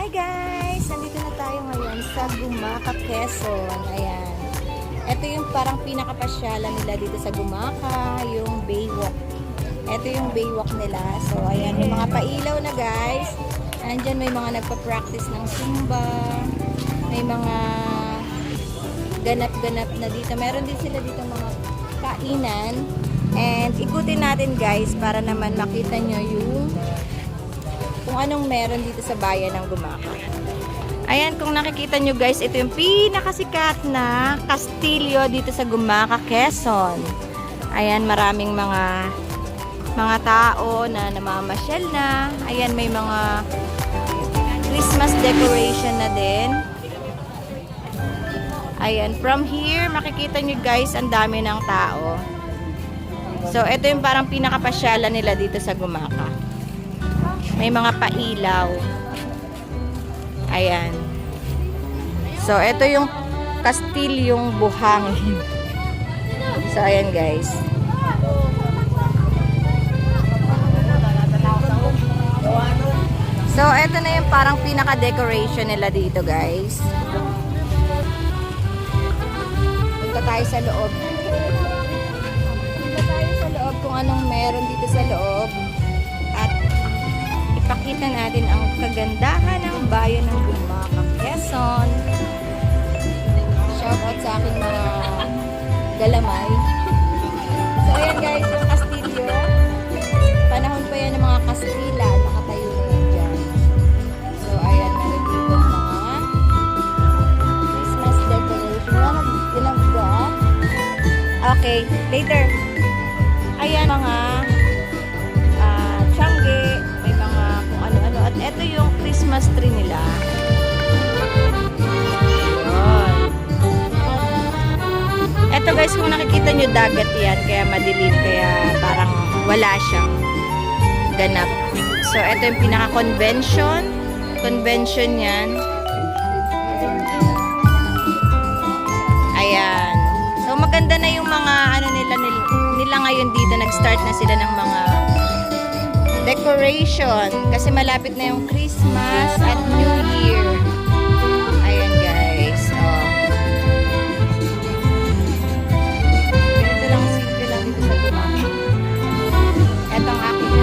Hi guys! Nandito na tayo ngayon sa Gumaca, Quezon. Ayan. Ito yung parang pinakapasyalan nila dito sa Gumaca, yung Baywalk. Ito yung Baywalk nila. So ayan, yung mga pailaw na guys. Andyan may mga nagpa-practice ng Zumba. May mga ganap-ganap na dito. Meron din sila dito mga kainan. And ikutin natin guys para naman makita nyo yung kung anong meron dito sa bayan ng Gumaca. Ayan, kung nakikita nyo guys, ito yung pinakasikat na kastilyo dito sa Gumaca, Quezon. Ayan, maraming mga tao na namamasyal na. Ayan, may mga Christmas decoration na din. Ayan, from here, makikita nyo guys, ang dami ng tao. So, ito yung parang pinakapasyalan nila dito sa Gumaca. May mga pailaw. Ayan. So, ito yung kastilyong buhangin. So, ayan guys. So, ito na yung parang pinaka-decoration nila dito guys. Punta tayo sa loob. Punta tayo sa loob kung anong meron dito sa loob. At ipakita natin ang kagandahan ng bayan ng Gumaca, Quezon. Shoutout sa aking mga galamay. So, ayan guys, yung kastilyo. Panahon pa yan ng mga Kastila. Nakatayo na yan dyan. So, ayan, meron dito mga Christmas decoration. Ilang ba? Okay, later. Ayan, mga tiyangge. May mga kung ano-ano. At ito yung Christmas tree nila. Ito guys, kung nakikita nyo dagat yan, kaya madilim, kaya parang wala siyang ganap. So, ito yung pinaka-convention. Convention yan. Ayan. So, maganda na yung mga ano nila ngayon dito. Nag-start na sila ng mga decoration. Kasi malapit na yung Christmas at New Year. Ayan guys. Oh. Ito lang simple lang dito sa Gumaca. Ito ang aking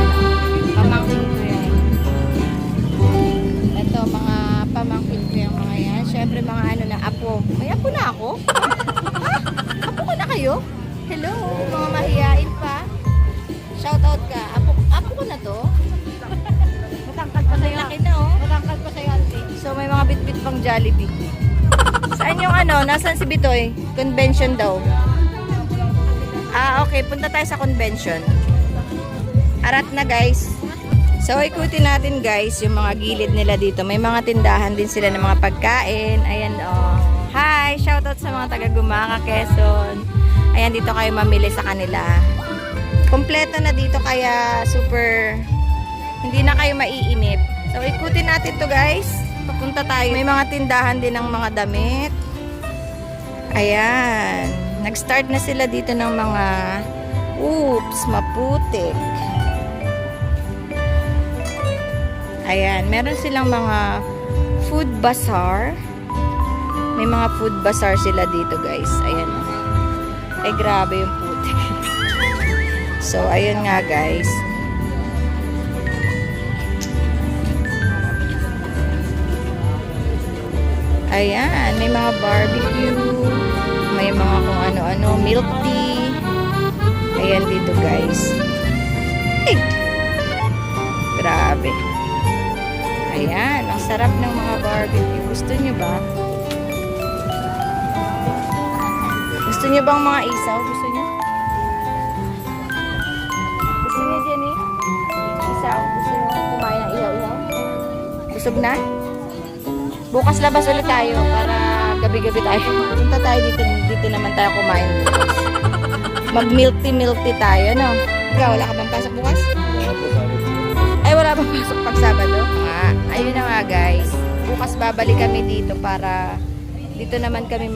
pamangkin ko yan. Ito mga pamangkin ko yung mga yan. Syempre mga ano na apo. May apo na ako? Apo ko na kayo? Hello, mga mahiyain pa. Shoutout ka. Apo ko na to. Matangkad pa sa'yo. Laki na oh. Matangkad pa sa'yo, auntie. So may mga bit-bit pang Jollibee. Saan yung ano? Nasaan si Bitoy? Convention daw. Okay. Punta tayo sa convention. Arat na guys. So ikutin natin guys yung mga gilid nila dito. May mga tindahan din sila ng mga pagkain. Ayan oh. Hi! Shoutout sa mga taga Gumaca, Quezon. Ayan, dito kayo mamili sa kanila. Kompleto na dito kaya super hindi na kayo maiinip. So ikutin natin to guys. Papunta tayo. May mga tindahan din ng mga damit. Ayan. Nag-start na sila dito ng mga maputik. Ayan, meron silang mga food bazaar. May mga food bazaar sila dito guys. Ayan. Ay grabe yung putik. So, ayun nga guys. Ayan, may mga barbecue. May mga kung ano-ano, milk tea. Ayan dito guys. Hey! Grabe. Ayan, ang sarap ng mga barbecue. Gusto nyo ba? Gusto nyo bang mga isaw? Gusto nyo? Gusto nyo Jenny? Isaw? Gusto nyo kumain ng ihaw-ihaw? Busog na? Bukas labas ulit tayo para gabi-gabi tayo. Punta tayo dito. Dito naman tayo kumain bukas. Mag-milk tea tayo, no? Ikaw, wala ka bang pasok bukas? Ay, wala bang pasok pag Sabado? Ayun na nga guys. Bukas babalik kami dito para dito naman kami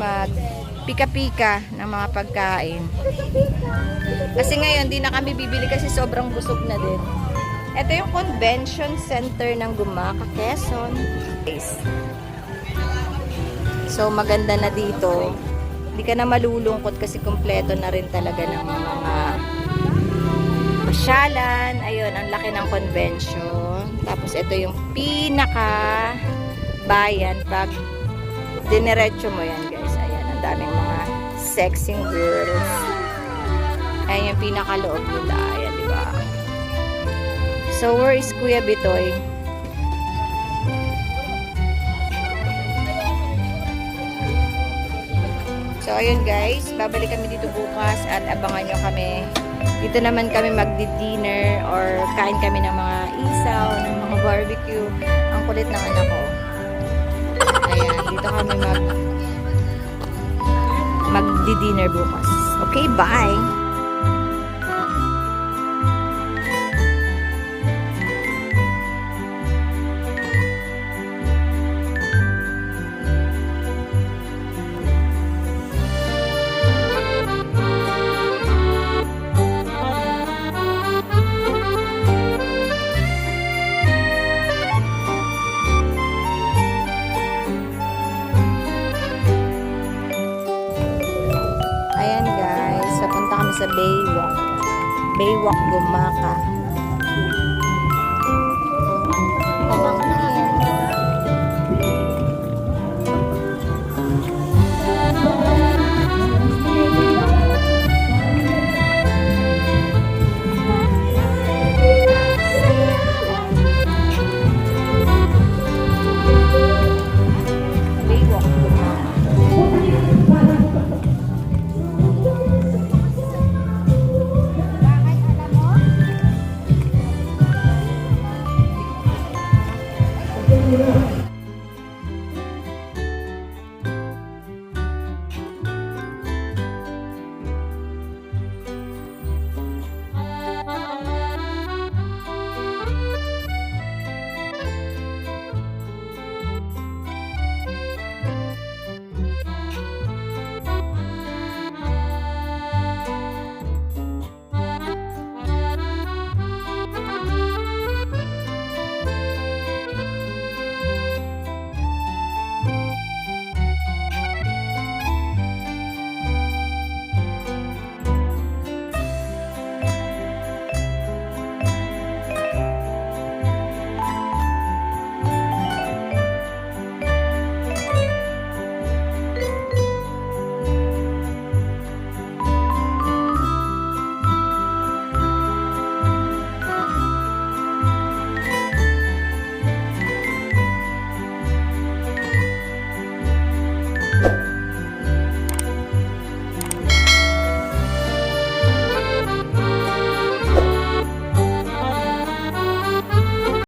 pika-pika ng mga pagkain. Kasi ngayon, di na kami bibili kasi sobrang busog na din. Ito yung convention center ng Gumaca, Quezon. So, maganda na dito. Hindi ka na malulungkot kasi kumpleto na rin talaga ng mga pasyalan. Ayun, ang laki ng convention. Tapos, ito yung pinaka bayan. Pag dinerecho mo yan, guys. Ayan, ang daming mga sexy girls. Ayan yung pinakaloob nila. Ayan, di ba? So, where is Kuya Bitoy? So, ayun guys. Babalik kami dito bukas at abangan nyo kami. Dito naman kami magdi-dinner or kain kami ng mga isaw, ng mga barbecue. Ang kulit ng anak ko. Ayan, dito kami magdi-dinner bukas. Okay, bye! Ayan guys, papunta kami sa Baywalk. Baywalk Gumaca.